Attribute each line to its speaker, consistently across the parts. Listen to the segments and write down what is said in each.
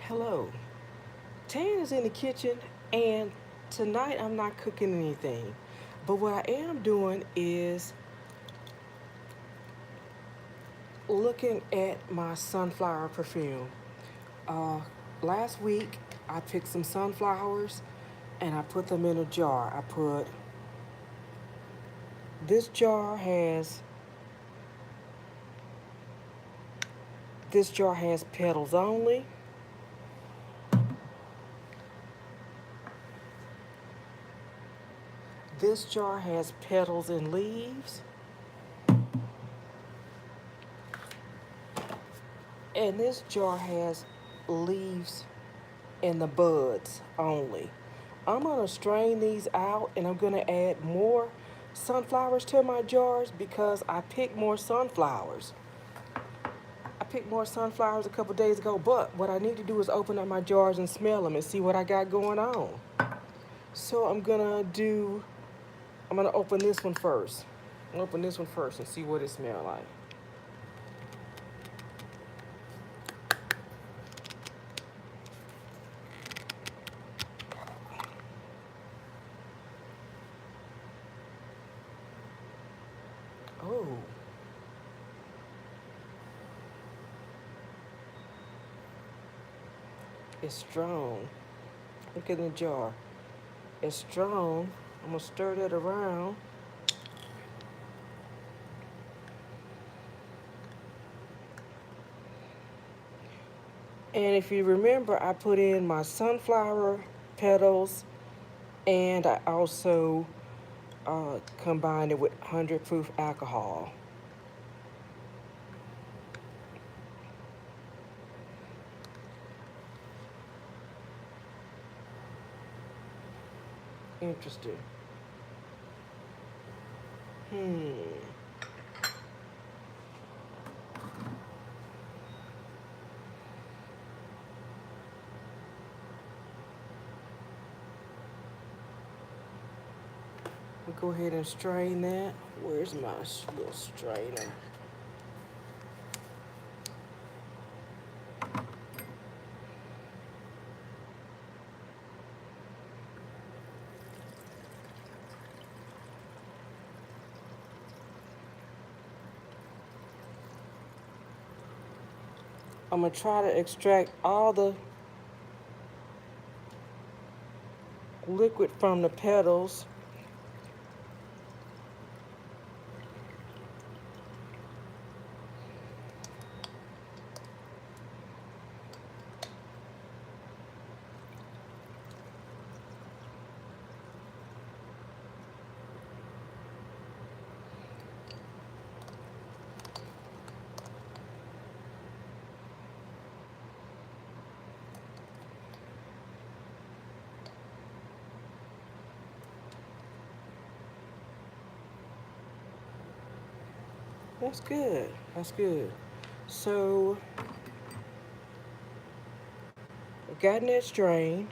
Speaker 1: Hello. Tan is in the kitchen, and tonight I'm not cooking anything. But what I am doing is looking at my sunflower perfume. Uh, Last week I picked some sunflowers and I put them in a jar. This jar has this jar has petals only. This jar has petals and leaves. And this jar has leaves and the buds only. I'm going to strain these out and I'm going to add more sunflowers to my jars because I picked more sunflowers. I picked more sunflowers a couple days ago, but what I need to do is open up my jars and smell them and see what I got going on. So I'm gonna open this one first. Open this one first and see what it smells like. Oh, it's strong. Look in the jar. It's strong. I'm gonna stir that around. And if you remember, I put in my sunflower petals and I also combined it with 100 proof alcohol. Interesting. Hmm. We'll go ahead and strain that. Where's my little strainer? I'm gonna try to extract all the liquid from the petals. That's good. That's good. So, I've gotten that strained.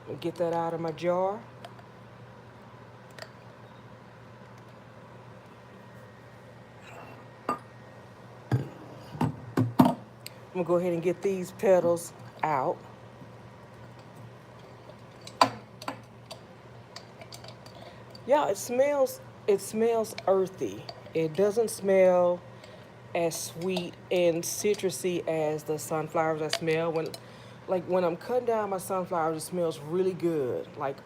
Speaker 1: I'll get that out of my jar. I'm gonna go ahead and get these petals out. Yeah, it smells earthy. It doesn't smell as sweet and citrusy as the sunflowers I smell when I'm cutting down my sunflowers, it smells really good. Like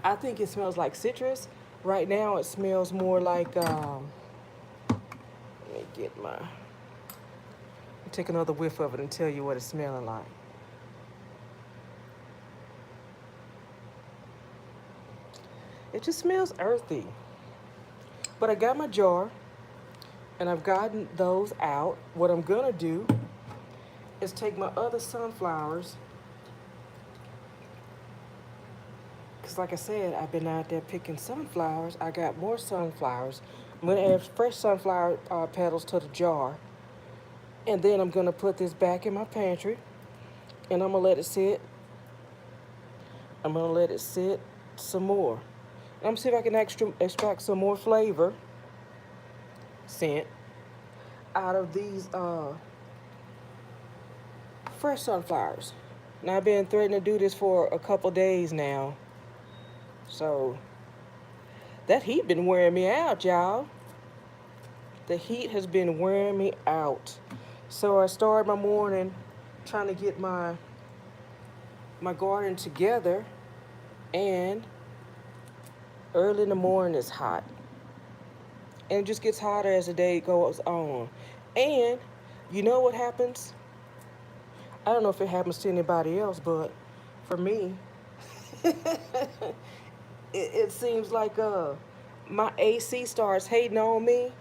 Speaker 1: I think it smells like citrus. Right now it smells more like let me get my take another whiff of it and tell you what it's smelling like. It just smells earthy. But I got my jar and I've gotten those out. What I'm gonna do is take my other sunflowers, because like I said, I've been out there picking sunflowers. I got more sunflowers. I'm gonna add fresh sunflower petals to the jar. And then I'm gonna put this back in my pantry and I'm gonna let it sit. I'm gonna let it sit some more. And I'm gonna see if I can extract some more flavor, scent. out of these fresh sunflowers. Now I've been threatening to do this for a couple days now. So that heat been wearing me out, y'all. The heat has been wearing me out. So I started my morning trying to get my garden together, and early in the morning it's hot. And it just gets hotter as the day goes on. And you know what happens? I don't know if it happens to anybody else, but for me, it seems like my AC starts hating on me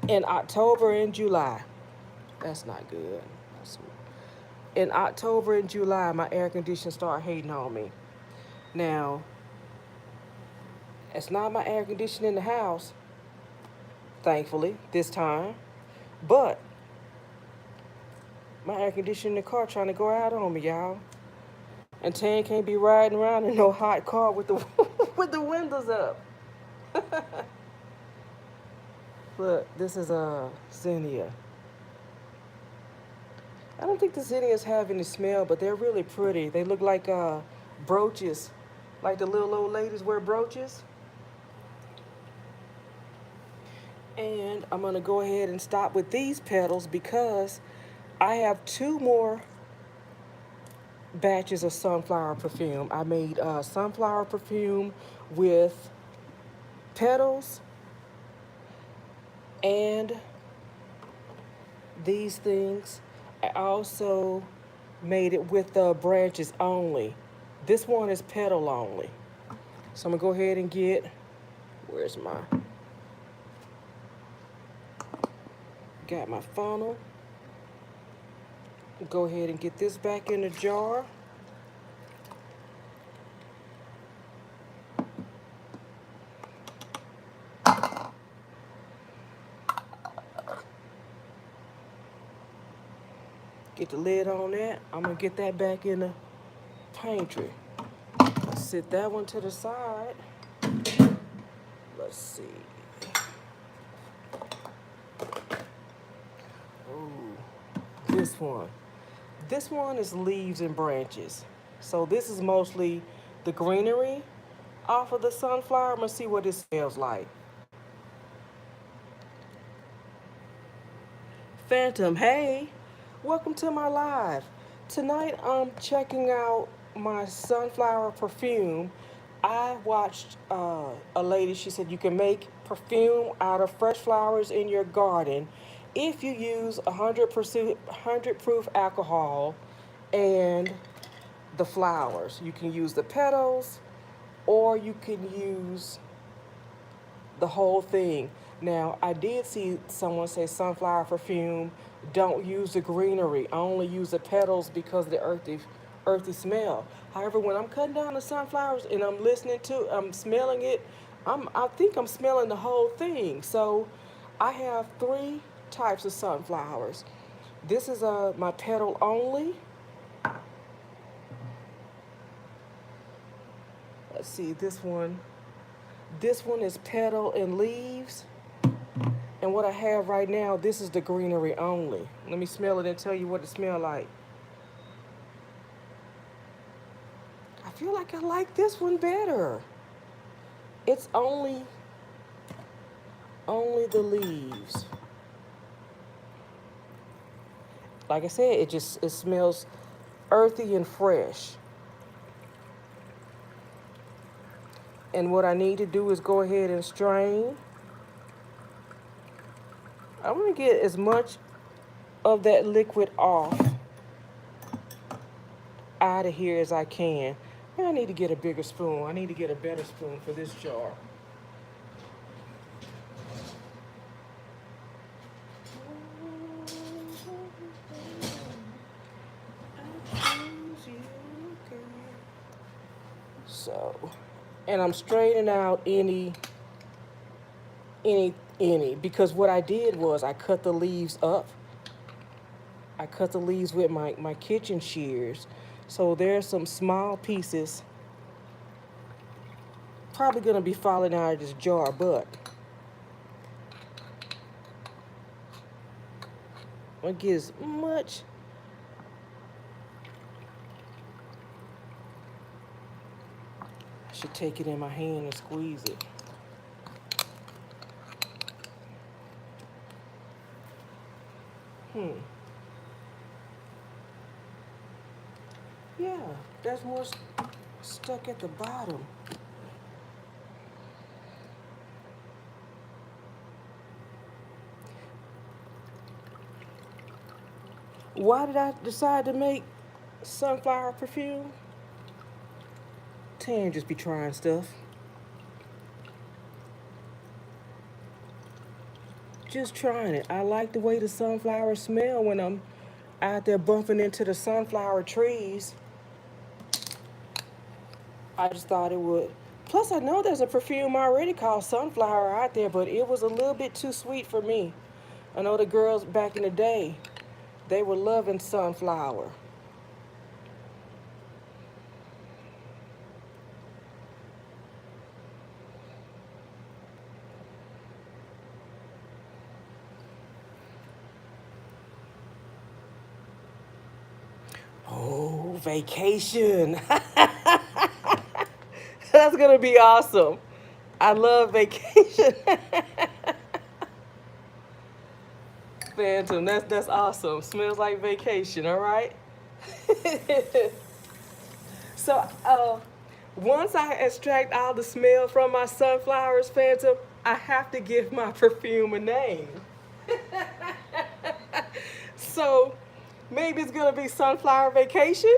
Speaker 1: in October and July. That's not good. In October and July, my air conditioner start hating on me. Now, it's not my air conditioner in the house, thankfully, this time, but my air conditioner in the car trying to go out on me, y'all. And Tan can't be riding around in no hot car with the with the windows up. Look, this is a zinnia. I don't think the zinnias have any smell, but they're really pretty. They look like brooches, like the little old ladies wear brooches. And I'm gonna go ahead and stop with these petals because I have two more batches of sunflower perfume. I made sunflower perfume with petals and these things. I also made it with the branches only. This one is petal only. So I'm gonna go ahead and get, where's my, got my funnel. Go ahead and get this back in the jar. Get the lid on that. I'm gonna get that back in the pantry. Sit that one to the side. Let's see. Ooh, this one. This one is leaves and branches. So this is mostly the greenery off of the sunflower. I'm gonna see what it smells like. Phantom, hey, welcome to my live. Tonight I'm checking out my sunflower perfume. I watched a lady, she said you can make perfume out of fresh flowers in your garden if you use 100% proof alcohol and the flowers. You can use the petals or you can use the whole thing. Now, I did see someone say sunflower perfume, don't use the greenery, only use the petals because of the earthy smell. However, when I'm cutting down the sunflowers and I'm smelling it, I think I'm smelling the whole thing. So I have three types of sunflowers. This is my petal only. Let's see, this one. This one is petal and leaves. And what I have right now, this is the greenery only. Let me smell it and tell you what it smells like. I feel like I like this one better. It's only the leaves. Like I said, it smells earthy and fresh. And what I need to do is go ahead and strain. I want to get as much of that liquid off out of here as I can. And I need to get a bigger spoon. I need to get a better spoon for this jar. So, and I'm straightening out any, because what I did was I cut the leaves up. I cut the leaves with my kitchen shears. So there's some small pieces probably gonna be falling out of this jar, but I'm gonna get as much. I should take it in my hand and squeeze it. Hmm. Yeah, there's more stuck at the bottom. Why did I decide to make sunflower perfume? Tan just be trying stuff. Just trying it. I like the way the sunflowers smell when I'm out there bumping into the sunflower trees. I just thought it would. Plus, I know there's a perfume already called Sunflower out there, but it was a little bit too sweet for me. I know the girls back in the day, they were loving Sunflower. Oh, vacation. That's gonna be awesome. I love vacation. Phantom, that's awesome. Smells like vacation, all right? So, once I extract all the smell from my sunflowers, Phantom, I have to give my perfume a name. So, maybe it's gonna be Sunflower Vacation.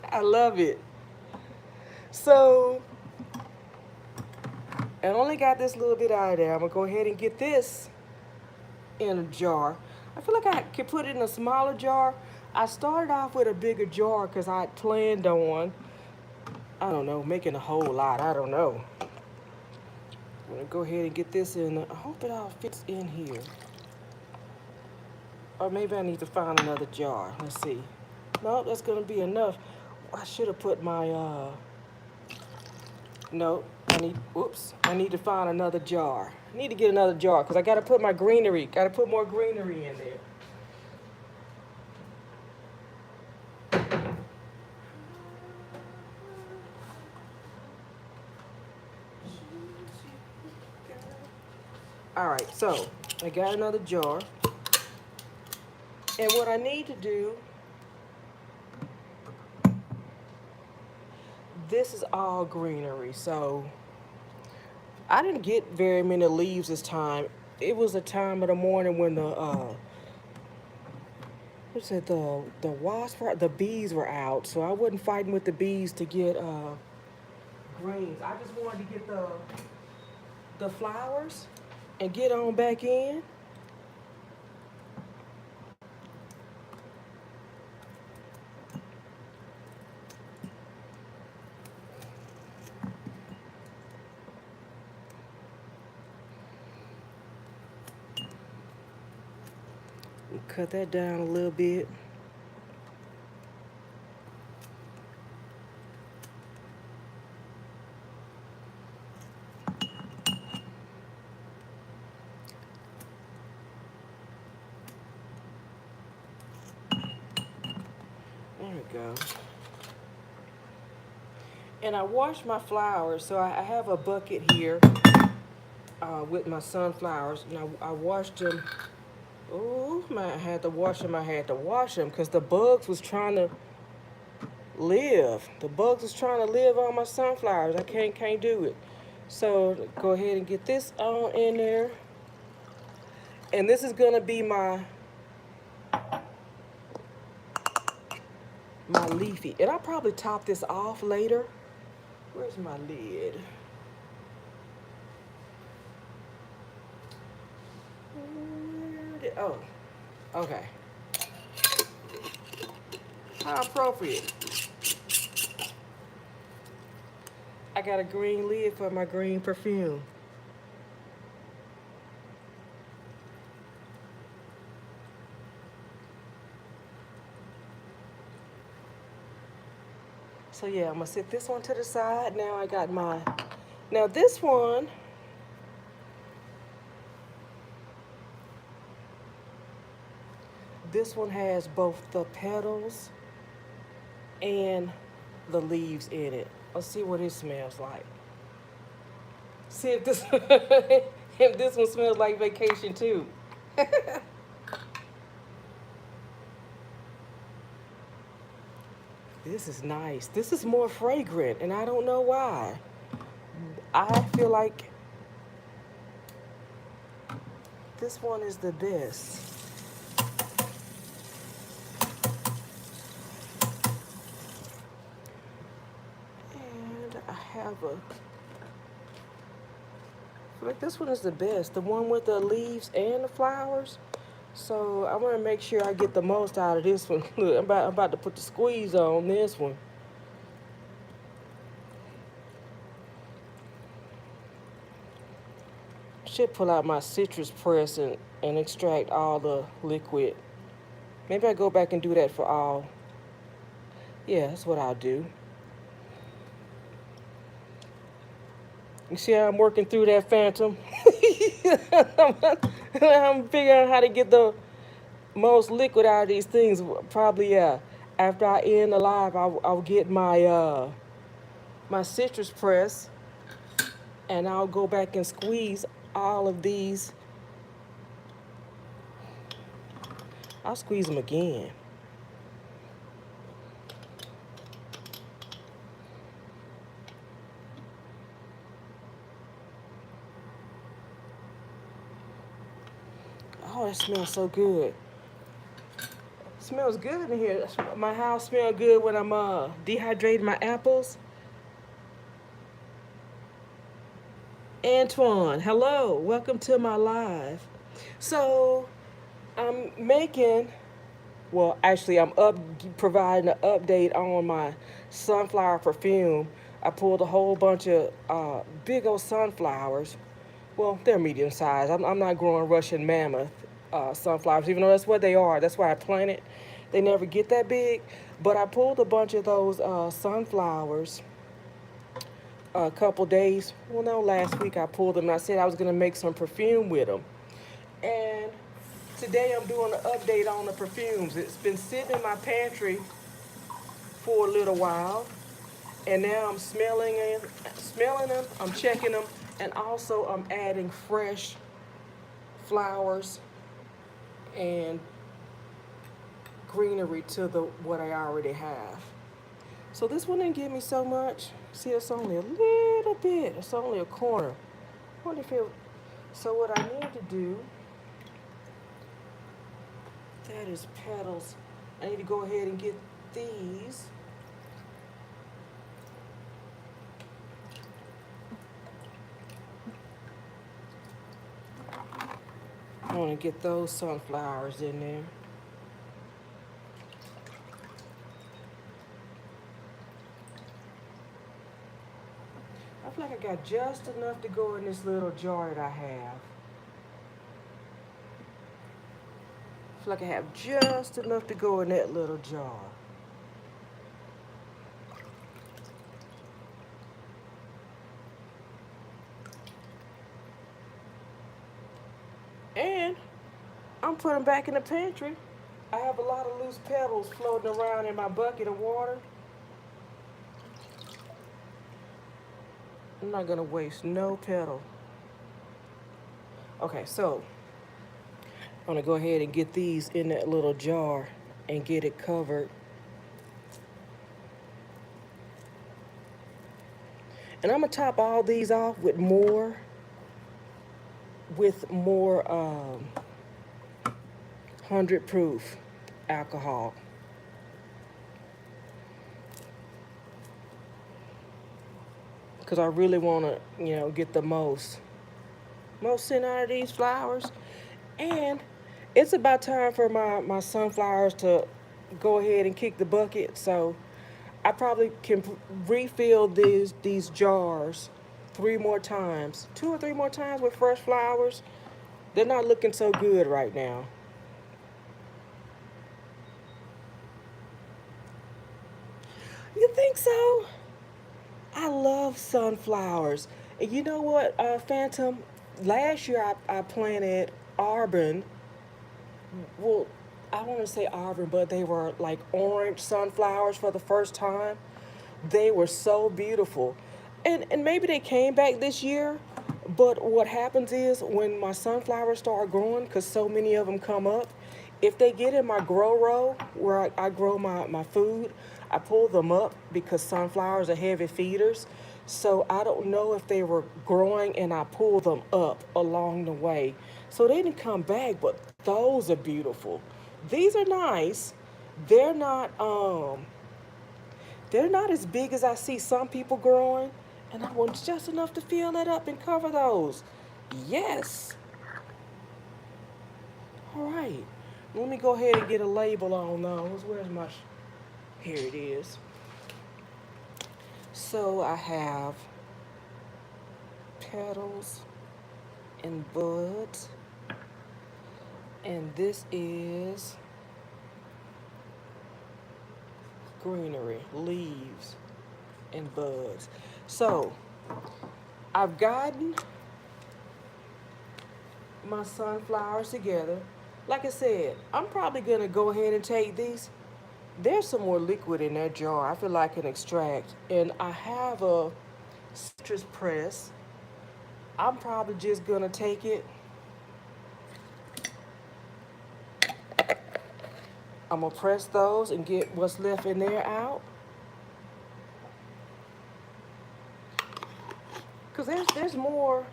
Speaker 1: I love it. So, I only got this little bit out of there. I'm gonna go ahead and get this in a jar. I feel like I could put it in a smaller jar. I started off with a bigger jar because I had planned on, I don't know, making a whole lot. I don't know. I'm gonna go ahead and get this in. I hope it all fits in here. Or maybe I need to find another jar. Let's see. No, that's gonna be enough. I should have put my, no, I need to find another jar. I need to get another jar because I gotta put my greenery, gotta put more greenery in there. All right, so I got another jar. And what I need to do, this is all greenery. So I didn't get very many leaves this time. It was a time of the morning when what's it, the wasp, the bees were out. So I wasn't fighting with the bees to get greens. I just wanted to get the flowers and get on back in. Cut that down a little bit. There we go. And I wash my flowers, so I have a bucket here with my sunflowers, and I washed them. Oh, man, I had to wash them. I had to wash them because the bugs was trying to live. The bugs was trying to live on my sunflowers. I can't do it. So go ahead and get this on in there. And this is gonna be my leafy. And I'll probably top this off later. Where's my lid? Oh, okay. How appropriate. I got a green lid for my green perfume. So yeah, I'm gonna set this one to the side. Now I got my, now this one, this one has both the petals and the leaves in it. Let's see what it smells like. See if this if this one smells like vacation too. This is nice. This is more fragrant, and I don't know why. I feel like this one is the best. And I have a. I feel like this one is the best. The one with the leaves and the flowers. So I want to make sure I get the most out of this one. Look, I'm about to put the squeeze on this one. Should pull out my citrus press and extract all the liquid. Maybe I go back and do that for all. Yeah, that's what I'll do. You see how I'm working through that phantom? I'm figuring out how to get the most liquid out of these things. Probably, yeah. After I end the live, I'll get my citrus press, and I'll go back and squeeze all of these. I'll squeeze them again. Oh, that smells so good. Smells good in here. My house smells good when I'm dehydrating my apples. Antoine, hello. Welcome to my live. So, I'm making, well, actually, I'm providing an update on my sunflower perfume. I pulled a whole bunch of big old sunflowers. Well, they're medium size. I'm not growing Russian mammoth sunflowers, even though that's what they are. That's why I planted. They never get that big. But I pulled a bunch of those sunflowers a couple days. Well, no, last week I pulled them and I said I was going to make some perfume with them. And today I'm doing an update on the perfumes. It's been sitting in my pantry for a little while. And now I'm smelling them, I'm checking them, and also I'm adding fresh flowers and greenery to the what I already have. So this one didn't give me so much. See, it's only a little bit. It's only a corner. I wonder if it. So what I need to do, that is petals. I need to go ahead and get these. I want to get those sunflowers in there. I feel like I got just enough to go in this little jar that I have. I feel like I have just enough to go in that little jar. And I'm putting them back in the pantry. I have a lot of loose petals floating around in my bucket of water. I'm not gonna waste no petal. Okay, so I'm gonna go ahead and get these in that little jar and get it covered. And I'm gonna top all these off with more 100 proof alcohol. Because I really want to, get the most scent out of these flowers. And it's about time for my sunflowers to go ahead and kick the bucket. So I probably can refill these jars 3 more times, 2 or 3 more times with fresh flowers. They're not looking so good right now. You think so? I love sunflowers. And you know what, Phantom? Last year I planted arbon. Well, I want to say auburn, but they were like orange sunflowers for the first time. They were so beautiful. And maybe they came back this year, but what happens is when my sunflowers start growing, because so many of them come up, if they get in my grow row where I grow my food, I pull them up because sunflowers are heavy feeders. So I don't know if they were growing and I pull them up along the way. So they didn't come back, but those are beautiful. These are nice. They're not they're not as big as I see some people growing, and I want just enough to fill it up and cover those. Yes. All right. Let me go ahead and get a label on those. Where's my? Here it is. So I have petals and buds, and this is greenery, leaves, and buds. So I've gotten my sunflowers together. Like I said, I'm probably gonna go ahead and take these. There's some more liquid in that jar. I feel like I can extract. And I have a citrus press. I'm probably just gonna take it. I'm gonna press those and get what's left in there out. Cause there's more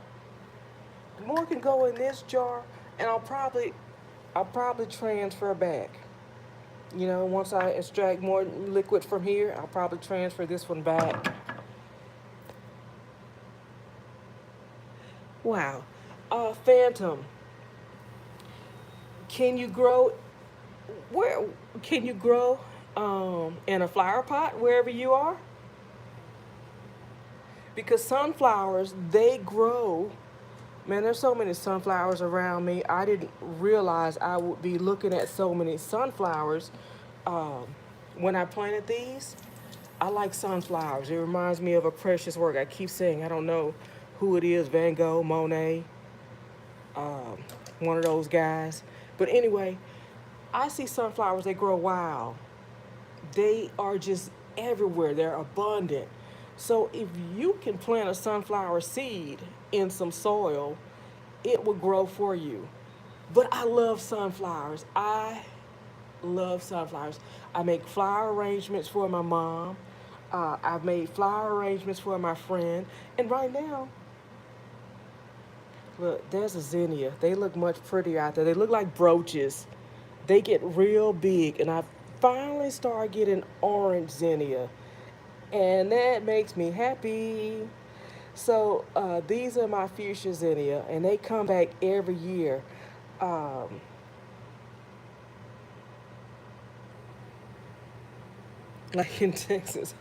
Speaker 1: can go in this jar, and I'll probably transfer back. You know, once I extract more liquid from here, I'll probably transfer this one back. Wow. Phantom, can you grow where can you grow in a flower pot wherever you are? Because sunflowers, they grow. Man, there's so many sunflowers around me. I didn't realize I would be looking at so many sunflowers um, when I planted these. I like sunflowers. It reminds me of a precious work. I keep saying I don't know who it is, Van Gogh, Monet, um, one of those guys. But anyway, I see sunflowers. They grow wild. They are just everywhere. They're abundant. So if you can plant a sunflower seed in some soil, it will grow for you. But I love sunflowers. I love sunflowers. I make flower arrangements for my mom. I've made flower arrangements for my friend. And right now, look, there's a zinnia. They look much prettier out there. They look like brooches. They get real big. And I finally start getting orange zinnia. And that makes me happy. So these are my fuchsia zinnia, and they come back every year. Um, like in Texas.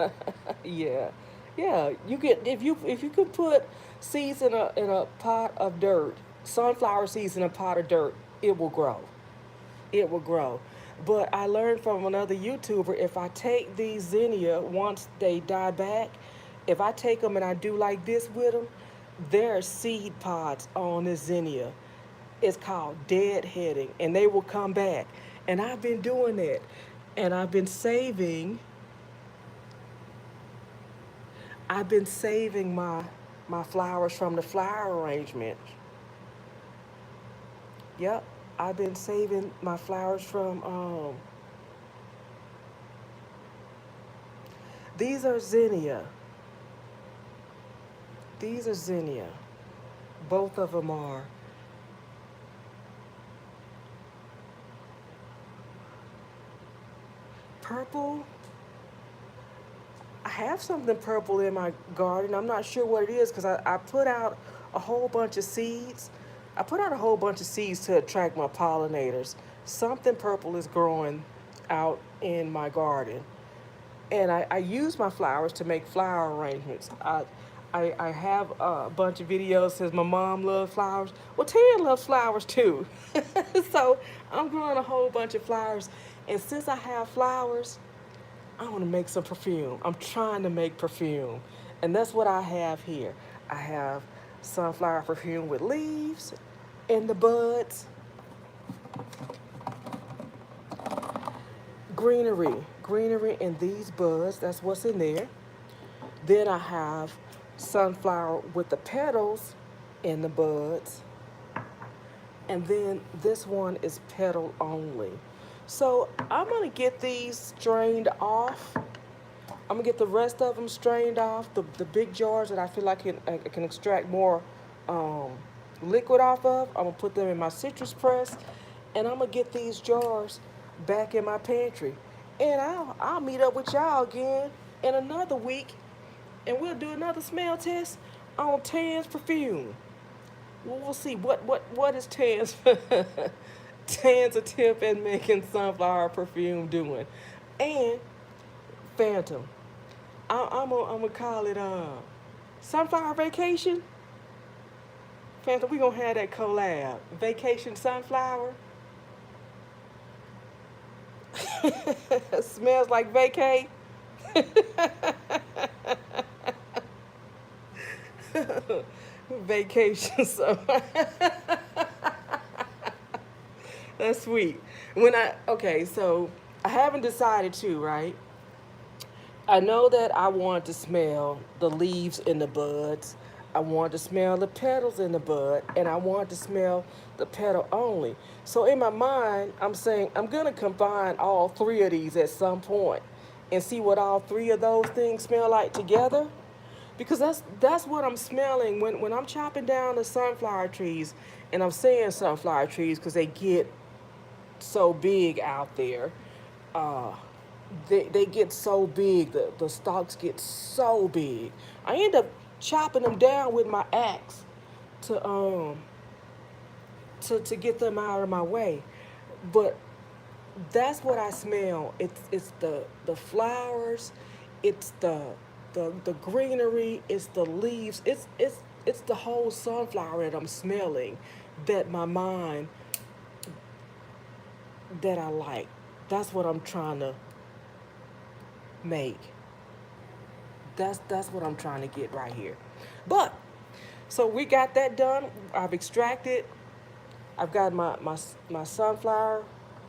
Speaker 1: Yeah, yeah. You get if you could put seeds in a pot of dirt, sunflower seeds in a pot of dirt, it will grow. It will grow. But I learned from another YouTuber, if I take these zinnia once they die back, if I take them and I do like this with them, there are seed pods on this zinnia. It's called deadheading, and they will come back. And I've been doing that, and I've been saving my flowers from the flower arrangement. Yep, I've been saving my flowers from these are zinnia. These are zinnia. Both of them are. Purple. I have something purple in my garden. I'm not sure what it is because I put out a whole bunch of seeds. I put out a whole bunch of seeds to attract my pollinators. Something purple is growing out in my garden. And I use my flowers to make flower arrangements. I have a bunch of videos says my mom loves flowers. Well, Tan loves flowers too. So I'm growing a whole bunch of flowers. And since I have flowers, I want to make some perfume. I'm trying to make perfume. And that's what I have here. I have sunflower perfume with leaves and the buds. greenery in these buds. That's what's in there. Then I have sunflower with the petals in the buds. And then this one is petal only. So I'm gonna get these strained off. I'm gonna get the rest of them strained off. The big jars that I feel like I can extract more um, liquid off of. I'm gonna put them in my citrus press, and I'm gonna get these jars back in my pantry. And I'll meet up with y'all again in another week, and we'll do another smell test on Tan's perfume. Well, we'll see what is Tan's Tan's attempt at making sunflower perfume doing, and Phantom. I'm gonna call it Sunflower Vacation. Phantom, we gonna have that collab. Vacation Sunflower. Smells like vacay. Vacation Sunflower. That's sweet. Okay, so I haven't decided to, right? I know that I want to smell the leaves in the buds. I want to smell the petals in the bud, and I want to smell the petal only. So in my mind, I'm saying I'm gonna combine all three of these at some point and see what all three of those things smell like together. Because that's what I'm smelling when I'm chopping down the sunflower trees, and I'm saying sunflower trees because they get so big out there. Uh, they get so big, the stalks get so big. I end up chopping them down with my axe to to get them out of my way. But that's what I smell. It's the flowers, it's the greenery, it's the leaves, it's the whole sunflower that I'm smelling, that my mind, that I like. That's what I'm trying to make. That's what I'm trying to get right here. But so we got that done. I've extracted. I've got my sunflower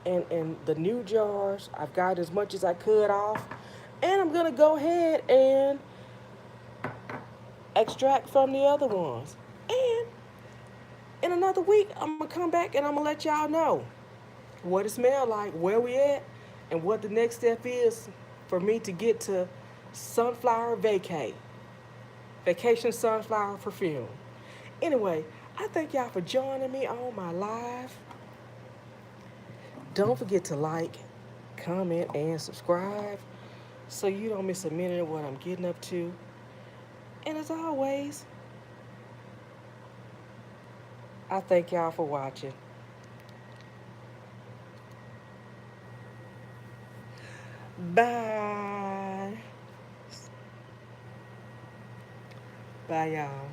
Speaker 1: and the new jars. I've got as much as I could off. And I'm gonna go ahead and extract from the other ones. And in another week, I'm gonna come back and I'm gonna let y'all know what it smelled like, where we at, and what the next step is for me to get to sunflower vacation sunflower perfume. Anyway, I thank y'all for joining me on my live. Don't forget to like, comment, and subscribe so you don't miss a minute of what I'm getting up to. And as always, I thank y'all for watching. Bye. Bye, y'all.